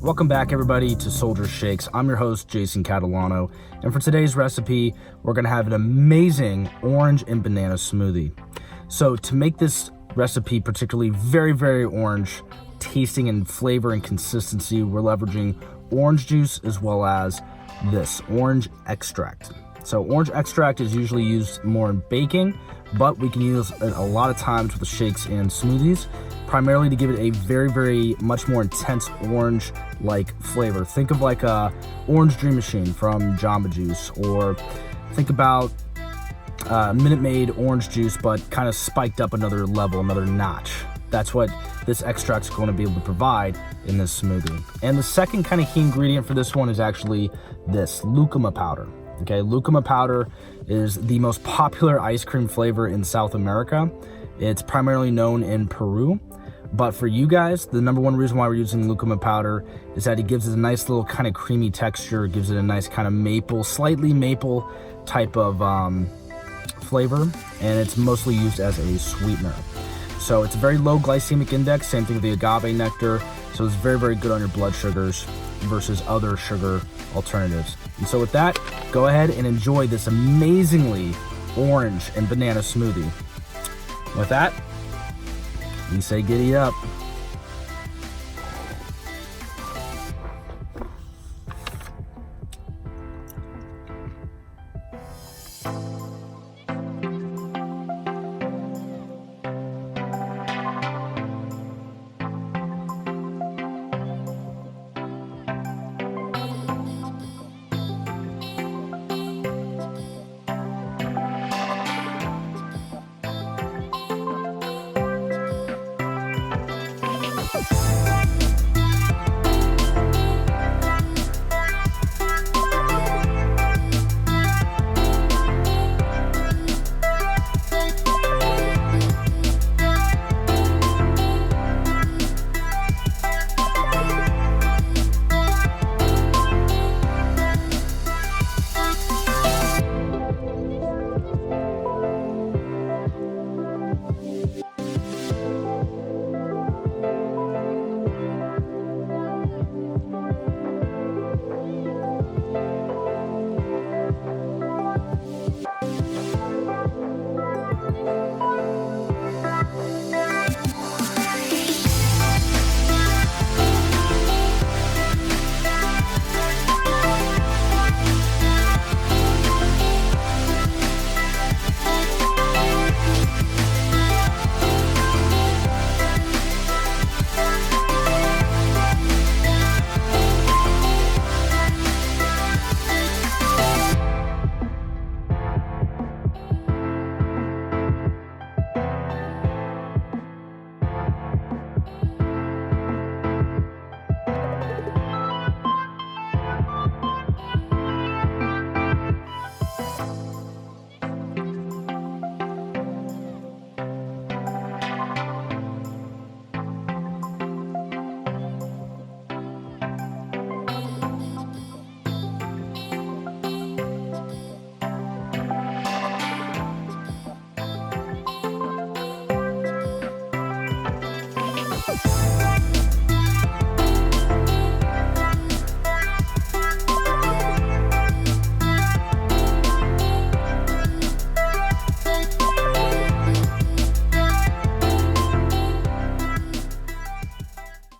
Welcome back, everybody, to Soldier Shakes. I'm your host, Jason Catalano, and for today's recipe, we're going to have an amazing orange and banana smoothie. So to make this recipe particularly very orange tasting and flavor and consistency, we're leveraging orange juice as well as this orange extract. So orange extract is usually used more in baking, but we can use it a lot of times with shakes and smoothies, primarily to give it a very much more intense orange-like flavor. Think of like a orange dream machine from Jamba Juice, or think about Minute Maid orange juice, but kind of spiked up another level, another notch. That's what this extract's going to be able to provide in this smoothie. And the second kind of key ingredient for this one is actually this Lucuma Powder. Okay, Lucuma Powder is the most popular ice cream flavor in South America. It's primarily known in Peru. But for you guys, the number one reason why we're using Lucuma Powder is that it gives it a nice little kind of creamy texture, gives it a nice kind of maple, slightly maple type of flavor, and it's mostly used as a sweetener. So it's a very low glycemic index, same thing with the agave nectar, so it's very good on your blood sugars versus other sugar alternatives. And so with that, go ahead and enjoy this amazingly orange and banana smoothie. With that, we say giddy up.